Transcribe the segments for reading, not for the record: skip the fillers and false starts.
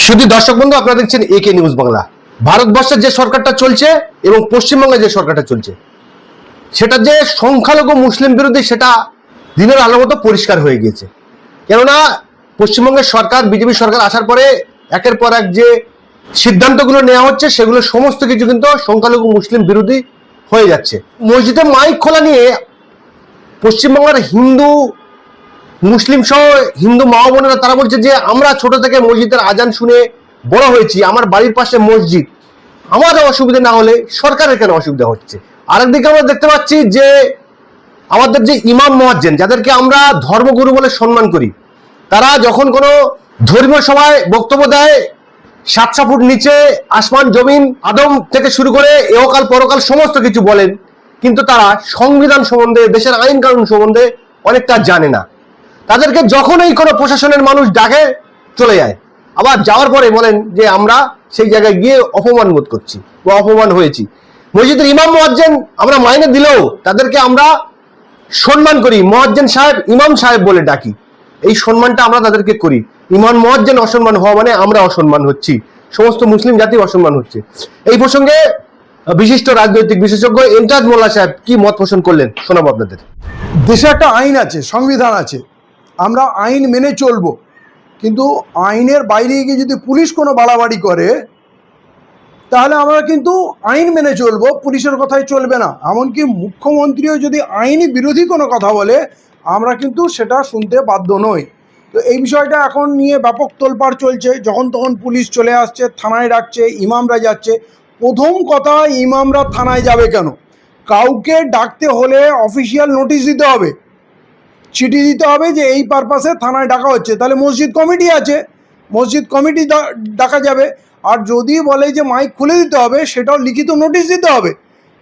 শুধু দর্শক বন্ধু, আপনারা দেখছেন একে নিউজ বাংলা। ভারতবর্ষের যে সরকারটা চলছে এবং পশ্চিমবঙ্গে যে সরকারটা চলছে, সেটা যে সংখ্যালঘু মুসলিম বিরোধী, সেটা দিনের আলোর মতো পরিষ্কার হয়ে গিয়েছে। কেননা পশ্চিমবঙ্গের সরকার, বিজেপি সরকার আসার পরে একের পর এক যে সিদ্ধান্তগুলো নেওয়া হচ্ছে, সেগুলো সমস্ত কিছু কিন্তু সংখ্যালঘু মুসলিম বিরোধী হয়ে যাচ্ছে। মসজিদে মাইক খোলা নিয়ে পশ্চিমবঙ্গের হিন্দু মুসলিম সহ হিন্দু মা বোনেরা তারা বলছে যে আমরা ছোট থেকে মসজিদের আজান শুনে বড় হয়েছি, আমার বাড়ির পাশে মসজিদ, আমাদের অসুবিধা না হলে সরকারের কেন অসুবিধা হচ্ছে। আরেকদিকে আমরা দেখতে পাচ্ছি যে আমাদের যে ইমাম মুয়াজ্জিন, যাদেরকে আমরা ধর্মগুরু বলে সম্মান করি, তারা যখন কোনো ধর্মীয় সভায় বক্তব্য দেয়, 700 ফুট নিচে আসমান জমিন আদম থেকে শুরু করে এহকাল পরকাল সমস্ত কিছু বলেন, কিন্তু তারা সংবিধান সম্বন্ধে, দেশের আইন কানুন সম্বন্ধে অনেকটা জানে না। তাদেরকে যখনই কোনো প্রশাসনের মানুষ ডাকে চলে যায়, আবার যাওয়ার পরে বলেন যে আমরা সেই জায়গায় গিয়ে অপমান বোধ করছি বা অপমান হয়েছি। মসজিদের ইমাম মুয়াজ্জিন আমরা মাইনে দিলেও তাদেরকে আমরা সম্মান করি, মুয়াজ্জিন সাহেব, ইমাম সাহেব বলে ডাকি। এই সম্মানটা আমরা তাদেরকে করি। ইমাম মুয়াজ্জিন অসম্মান হওয়া মানে আমরা অসম্মান হচ্ছি, সমস্ত মুসলিম জাতি অসম্মান হচ্ছে। এই প্রসঙ্গে বিশিষ্ট রাজনৈতিক বিশেষজ্ঞ ইমতাজ মোল্লা সাহেব কি মত পোষণ করলেন, শোনাবো আপনাদের। দেশে একটা আইন আছে, সংবিধান আছে, আমরা আইন মেনে চলবো। কিন্তু আইনের বাইরে গিয়ে যদি পুলিশ কোনো বাড়াবাড়ি করে, তাহলে আমরা কিন্তু আইন মেনে চলবো, পুলিশের কথাই চলবে না। এমনকি মুখ্যমন্ত্রীও যদি আইনি বিরোধী কোনো কথা বলে, আমরা কিন্তু সেটা শুনতে বাধ্য নই। তো এই বিষয়টা এখন নিয়ে ব্যাপক তোলপাড় চলছে। যখন তখন পুলিশ চলে আসছে, থানায় ডাকছে, ইমামরা যাচ্ছে। প্রথম কথা, ইমামরা থানায় যাবে কেন? কাউকে ডাকতে হলে অফিসিয়াল নোটিশ দিতে হবে, চিঠি দিতে হবে যে এই পারপাসে থানায় ডাকা হচ্ছে। তাহলে মসজিদ কমিটি আছে, মসজিদ কমিটি ডাকা যাবে। আর যদি বলে যে মাইক খুলে দিতে হবে, সেটাও লিখিত নোটিশ দিতে হবে।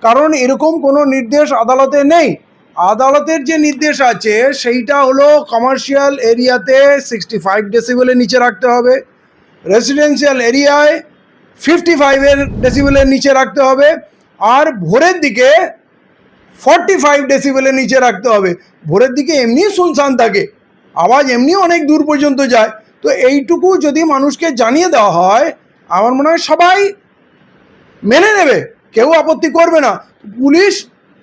কারণ এরকম কোনো নির্দেশ আদালতে নেই। আদালতের যে নির্দেশ আছে সেইটা হলো কমার্শিয়াল এরিয়াতে 65 ডেসিবেলের নিচে রাখতে হবে, রেসিডেন্সিয়াল এরিয়ায় 55 ডেসিবেলের নিচে রাখতে হবে, আর ভোরের দিকে 45 ডেসিবেলের নিচে রাখতে হবে। ভোরের দিকে এমনি শুনশান থাকে, আওয়াজ এমনি অনেক দূর পর্যন্ত যায়। তো এইটুকু যদি মানুষকে জানিয়ে দেওয়া হয়, আমার মনে হয় সবাই মেনে নেবে, কেউ আপত্তি করবে না। পুলিশ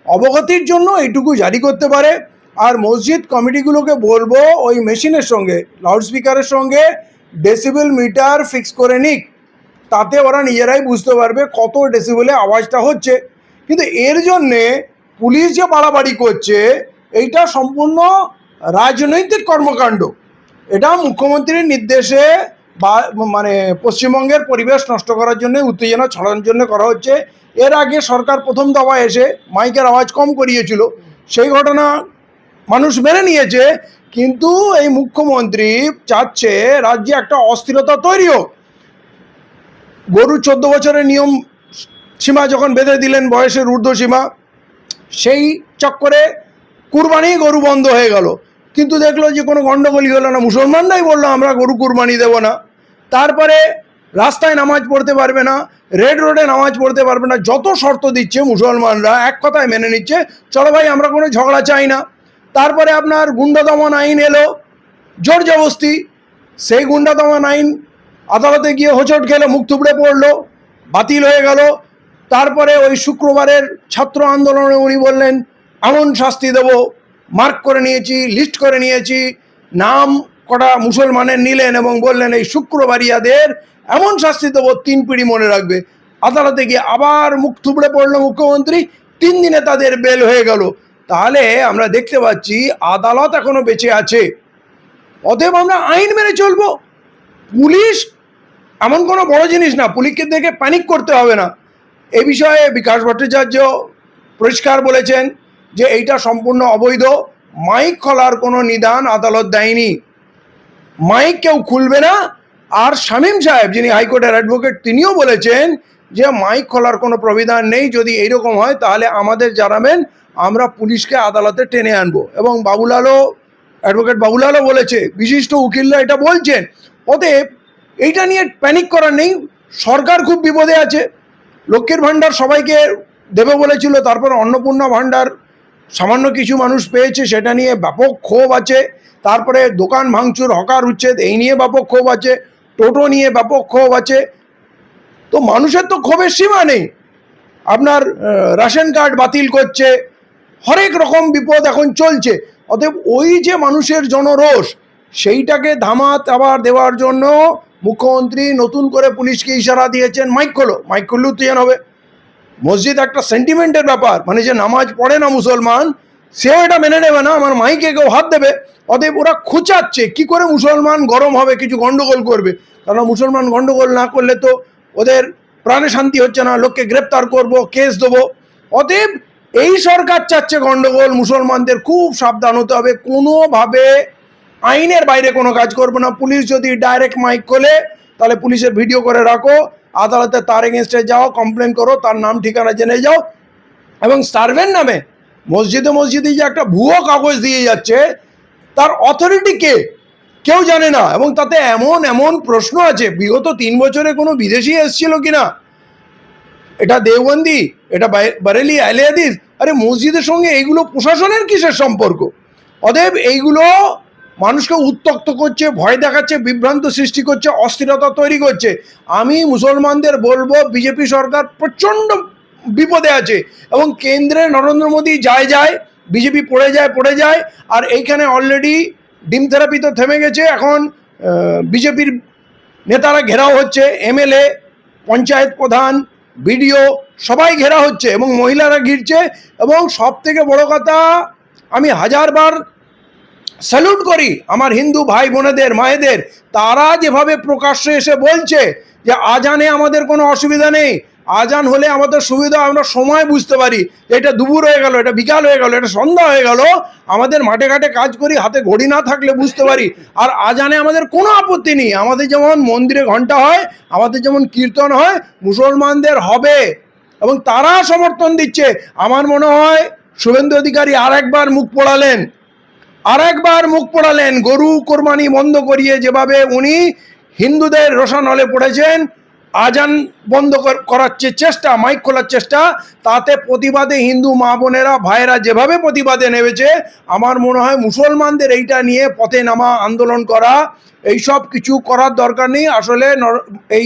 অবগতির জন্য এইটুকু জারি করতে পারে। আর মসজিদ কমিটিগুলোকে বলবো ওই মেশিনের সঙ্গে, লাউডস্পিকারের সঙ্গে ডেসিবেল মিটার ফিক্স করে নিক, তাতে ওরা নিজেরাই বুঝতে পারবে কত ডেসিবেলে আওয়াজটা হচ্ছে। কিন্তু এর জন্যে পুলিশ যে বাড়াবাড়ি করছে, এইটা সম্পূর্ণ রাজনৈতিক কর্মকাণ্ড। এটা মুখ্যমন্ত্রীর নির্দেশে বা মানে পশ্চিমবঙ্গের পরিবেশ নষ্ট করার জন্য, উত্তেজনা ছড়ানোর জন্য করা হচ্ছে। এর আগে সরকার প্রথম দফায় এসে মাইকের আওয়াজ কম করিয়েছিল, সেই ঘটনা মানুষ মেনে নিয়েছে। কিন্তু এই মুখ্যমন্ত্রী চাচ্ছে রাজ্যে একটা অস্থিরতা তৈরি হোক। গরু 14 বছরের নিয়ম সীমা যখন বেঁধে দিলেন, বয়সের ঊর্ধ্বসীমা, সেই চক্করে কুরবানি গরু বন্ধ হয়ে গেল। কিন্তু দেখলো যে কোনো গণ্ডগোলই হলো না, মুসলমানরাই বললো আমরা গরু কুরবানি দেবো না। তারপরে রাস্তায় নামাজ পড়তে পারবে না, রেড রোডে নামাজ পড়তে পারবে না, যত শর্ত দিচ্ছে মুসলমানরা এক কথায় মেনে নিচ্ছে, চলো ভাই আমরা কোনো ঝগড়া চাই না। তারপরে আপনার গুন্ডা দমন আইন এলো, জোর জবস্তি, সেই গুন্ডা দমন আইন আদালতে গিয়ে হোঁচট খেলে মুখ থুবড়ে পড়লো, বাতিল হয়ে গেল। তারপরে ওই শুক্রবারের ছাত্র আন্দোলনে উনি বললেন এমন শাস্তি দেব, মার্ক করে নিয়েছি, লিস্ট করে নিয়েছি, নাম কটা মুসলমানের নিলেন এবং বললেন এই শুক্রবারিয়াদের এমন শাস্তি দেবো 3 পিঁড়ি মনে রাখবে। আদালতে গিয়ে আবার মুখ থুবড়ে পড়লো মুখ্যমন্ত্রী, 3 দিনে তাদের বেল হয়ে গেল। তাহলে আমরা দেখতে পাচ্ছি আদালত এখনো বেঁচে আছে। অতএব আমরা আইন মেনে চলবো। পুলিশ এমন কোনো বড় জিনিস না, পুলিশকে দেখে প্যানিক করতে হবে না। এই বিষয়ে বিকাশ ভট্টাচার্য পরিষ্কার বলেছেন যে এইটা সম্পূর্ণ অবৈধ। মাইক খোলার কোনো নিদান আদালত দেয়নি, মাইক কেউ খুলবে না। আর শামীম সাহেব, যিনি হাইকোর্টের অ্যাডভোকেট, তিনিও বলেছেন যে মাইক খোলার কোনো প্রবিধান নেই। যদি এইরকম হয় তাহলে আমাদের জানাবেন, আমরা পুলিশকে আদালতে টেনে আনবো। এবং বাবুলালও, অ্যাডভোকেট বাবুলালও বলেছে, বিশিষ্ট উকিলরা এটা বলছেন। অতএব এইটা নিয়ে প্যানিক করার নেই। সরকার খুব বিপদে আছে। লক্ষ্মীর ভাণ্ডার সবাইকে দেবে বলেছিল, তারপর অন্নপূর্ণা ভাণ্ডার সামান্য কিছু মানুষ পেয়েছে, সেটা নিয়ে ব্যাপক ক্ষোভ আছে। তারপরে দোকান ভাঙচুর, হকার উচ্ছেদ, এই নিয়ে ব্যাপক ক্ষোভ আছে। টোটো নিয়ে ব্যাপক ক্ষোভ আছে। তো মানুষের তো ক্ষোভের সীমা নেই। আপনার রেশন কার্ড বাতিল করছে, হরেক রকম বিপদ এখন চলছে। অতএব ওই যে মানুষের জনরোষ, সেইটাকে ধামাত আবার দেওয়ার জন্য মুখ্যমন্ত্রী নতুন করে পুলিশকে ইশারা দিয়েছেন, মাইক খোলো। মাইক খুললেও তো হবে। মসজিদ একটা সেন্টিমেন্টের ব্যাপার, মানে যে নামাজ পড়ে না মুসলমান, সেও এটা মেনে নেবে না আমার মাইকে কেউ হাত দেবে। অতএব ওরা খোঁচাচ্ছে কি করে মুসলমান গরম হবে, কিছু গন্ডগোল করবে। কারণ মুসলমান গন্ডগোল না করলে তো ওদের প্রাণে শান্তি হচ্ছে না, লোককে গ্রেপ্তার করব, কেস দেবো। অতএব এই সরকার চাচ্ছে গন্ডগোল, মুসলমানদের খুব সাবধান হতে হবে, কোনোভাবে আইনের বাইরে কোনো কাজ করবো না। পুলিশ যদি ডাইরেক্ট মাইক খোলে, তাহলে পুলিশের ভিডিও করে রাখো, আদালতে তার এগেনস্টে যাও, কমপ্লেন করো, তার নাম ঠিকানা জেনে যাও। এবং সার্ভের নামে মসজিদে মসজিদে যে একটা ভুয়ো কাগজ দিয়ে যাচ্ছে, তার অথরিটি কে কেউ জানে না। এবং তাতে এমন এমন প্রশ্ন আছে, বিগত 3 বছরে কোনো বিদেশি এসেছিল কিনা, এটা দেওবন্দি, এটা বারেলি আহলে হাদিস, আরে মসজিদের সঙ্গে এইগুলো প্রশাসনের কিসের সম্পর্ক? অতএব এইগুলো মানুষকে উত্তক্ত করছে, ভয় দেখাচ্ছে, বিভ্রান্ত সৃষ্টি করছে, অস্থিরতা তৈরি করছে। আমি মুসলমানদের বলবো, বিজেপি সরকার প্রচণ্ড বিপদে আছে এবং কেন্দ্রে নরেন্দ্র মোদী যায়, বিজেপি পড়ে যায়। আর এইখানে অলরেডি ডিম থেরাপি তো থেমে গেছে, এখন বিজেপির নেতারা ঘেরাও হচ্ছে, এমএলএ, পঞ্চায়েত প্রধান, বিডিও সবাই ঘেরা হচ্ছে এবং মহিলারা ঘিরছে। এবং সব থেকে বড় কথা, আমি হাজারবার স্যালুট করি আমার হিন্দু ভাই বোনেদের, মায়েদের, তারা যেভাবে প্রকাশ্যে এসে বলছে যে আজানে আমাদের কোনো অসুবিধা নেই, আজান হলে আমাদের সুবিধা, আমরা সময় বুঝতে পারি, এটা দুপুর হয়ে গেল, এটা বিকাল হয়ে গেল, এটা সন্ধ্যা হয়ে গেল, আমাদের মাঠে ঘাটে কাজ করি, হাতে ঘড়ি না থাকলে বুঝতে পারি। আর আজানে আমাদের কোনো আপত্তি নেই, আমাদের যেমন মন্দিরে ঘন্টা হয়, আমাদের যেমন কীর্তন হয়, মুসলমানদের হবে এবং তারা সমর্থন দিচ্ছে। আমার মনে হয় শুভেন্দু অধিকারী আরেকবার মুখ পোড়ালেন গরু কোরবানি বন্ধ করিয়ে, যেভাবে উনি হিন্দুদের রোষানলে পড়েছেন, আজান বন্ধ করার চেষ্টা, মাইক খোলার চেষ্টা, তাতে প্রতিবাদে হিন্দু মা বোনেরা ভাইয়েরা যেভাবে প্রতিবাদে নেমেছে, আমার মনে হয় মুসলমানদের এইটা নিয়ে পথে নামা, আন্দোলন করা, এইসব কিছু করার দরকার নেই। আসলে এই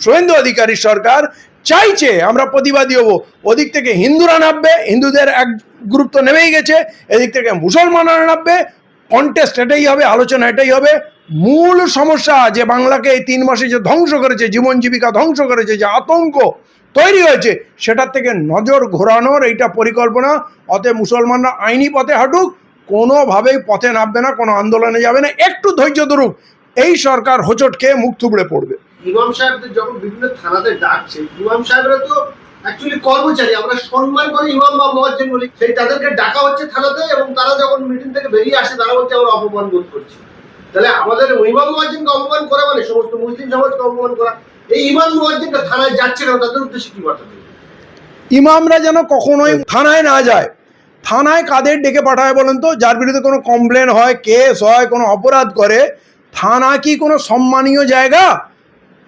শুভেন্দু অধিকারীর সরকার চাইছে আমরা প্রতিবাদী হবো, ওদিক থেকে হিন্দুরা নামবে, হিন্দুদের এক গ্রুপ তো নেমেই গেছে, এদিক থেকে মুসলমানরা নামবে, কন্টেস্ট এটাই হবে, আলোচনা এটাই হবে। মূল সমস্যা যে বাংলাকে এই 3 মাসে যে ধ্বংস করেছে, জীবন জীবিকা ধ্বংস করেছে, যে আতঙ্ক তৈরি হয়েছে, সেটার থেকে নজর ঘোরানোর এইটা পরিকল্পনা। অতএব মুসলমানরা আইনি পথে হাঁটুক, কোনোভাবেই পথে নামবে না, কোনো আন্দোলনে যাবে না, একটু ধৈর্য ধরুক, এই সরকার হোঁচট খেয়ে মুখ থুবড়ে পড়বে। ইমাম সাহেবদের যখন বিভিন্ন থানাতে ডাকছে, ইমাম সাহেবরা তো অ্যাকচুয়ালি কর্মচারী, আমরা সম্মান করে ইমাম বা মুয়াজ্জিন বলি, সেই তাদেরকে ডাকা হচ্ছে থানাতে, এবং তারা যখন মিটিং থেকে বেরিয়ে আসে, তারা বলছে আমরা অপমান বোধ করছি। তাহলে আমাদের ইমাম মুয়াজ্জিনকে অপমান করা মানে সমস্ত মুসলিম সমাজকে অপমান করা। এই ইমাম মুয়াজ্জিনরা থানায় যাচ্ছে না, তাদের উদ্দেশ্যে কি বার্তা দেবে? ইমামরা যেন কখনোই থানায় না যায়। থানায় কাদের ডেকে পাঠায় বলেন তো? যার বিরুদ্ধে কোনো কমপ্লেন হয়, কেস হয়, কোনো অপরাধ করে। থানা কি কোনো সম্মানীয় জায়গা?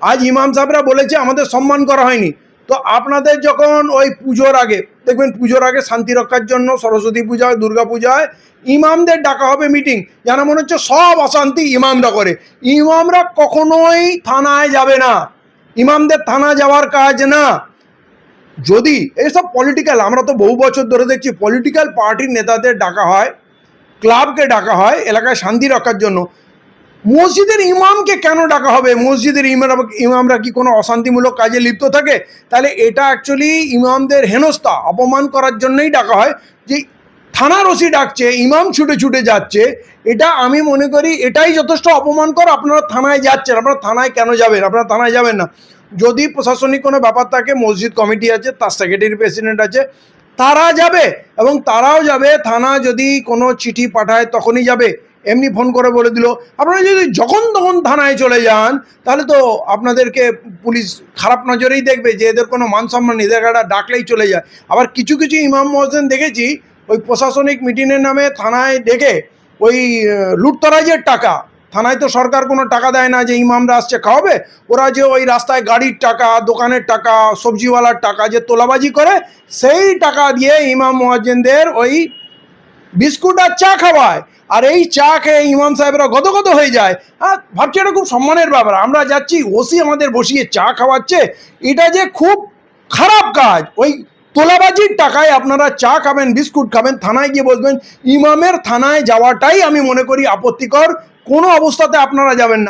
আজ ইমাম সাহেবরা বলেছে আমাদের সম্মান করা হয়নি। তো আপনাদের যখন ওই পুজোর আগে দেখবেন, পুজোর আগে শান্তি রক্ষার জন্য সরস্বতী পূজায়, দুর্গা পূজায় ইমামদের ডাকা হবে মিটিং, যেন মনে হচ্ছে সব অশান্তি ইমামরা করে। ইমামরা কখনোই থানায় যাবে না, ইমামদের থানা যাওয়ার কাজ না। যদি এইসব পলিটিক্যাল, আমরা তো বহু বছর ধরে দেখছি পলিটিক্যাল পার্টির নেতাদের ডাকা হয়, ক্লাবকে ডাকা হয় এলাকায় শান্তি রক্ষার জন্য, মসজিদের ইমামকে কেন ডাকা হবে? মসজিদের ইমামরা কি কোনো অশান্তিমূলক কাজে লিপ্ত থাকে? তাহলে এটা অ্যাকচুয়ালি ইমামদের হেনস্থা, অপমান করার জন্যই ডাকা হয়। যে থানার ওসি ডাকছে, ইমাম ছুটে ছুটে যাচ্ছে, এটা আমি মনে করি এটাই যথেষ্ট অপমানকর। আপনারা থানায় যাচ্ছেন, আপনারা থানায় কেন যাবেন? আপনারা থানায় যাবেন না। যদি প্রশাসনিক কোনো ব্যাপার থাকে, মসজিদ কমিটি আছে, তার সেক্রেটারি প্রেসিডেন্ট আছে, তারা যাবে এবং তারাও যাবে। থানা যদি কোনো চিঠি পাঠায় তখনই যাবে, এমনি ফোন করে বলে দিল। আপনারা যদি যখন তখন থানায় চলে যান, তাহলে তো আপনাদেরকে পুলিশ খারাপ নজরেই দেখবে, যে এদের কোনো মান সম্মান নেই, এদের একটা ডাকলেই চলে যায়। আবার কিছু কিছু ইমাম মহাজেন দেখেছি, ওই প্রশাসনিক মিটিংয়ের নামে থানায় ডেকে ওই লুটতরাজের টাকা, থানায় তো সরকার কোনো টাকা দেয় না যে ইমামরা আসছে খাওয়াবে, ওরা যে ওই রাস্তায় গাড়ির টাকা, দোকানের টাকা, সবজিওয়ালার টাকা যে তোলাবাজি করে, সেই টাকা দিয়ে ইমাম মুয়াজ্জিনদের ওই বিস্কুট আর চা খাওয়ায়। আর এই চা খেয়ে ইমাম সাহেবরা গদগদ হয়ে যায়, হ্যাঁ ভাবছি এটা খুব সম্মানের ব্যাপার। আমরা যাচ্ছি, ওসি আমাদের বসিয়ে চা খাওয়াচ্ছে, এটা যে খুব খারাপ কাজ। ওই তোলাবাজির টাকায় আপনারা চা খাবেন, বিস্কুট খাবেন, থানায় গিয়ে বসবেন। ইমামের থানায় যাওয়াটাই আমি মনে করি আপত্তিকর। কোনো অবস্থাতে আপনারা যাবেন না।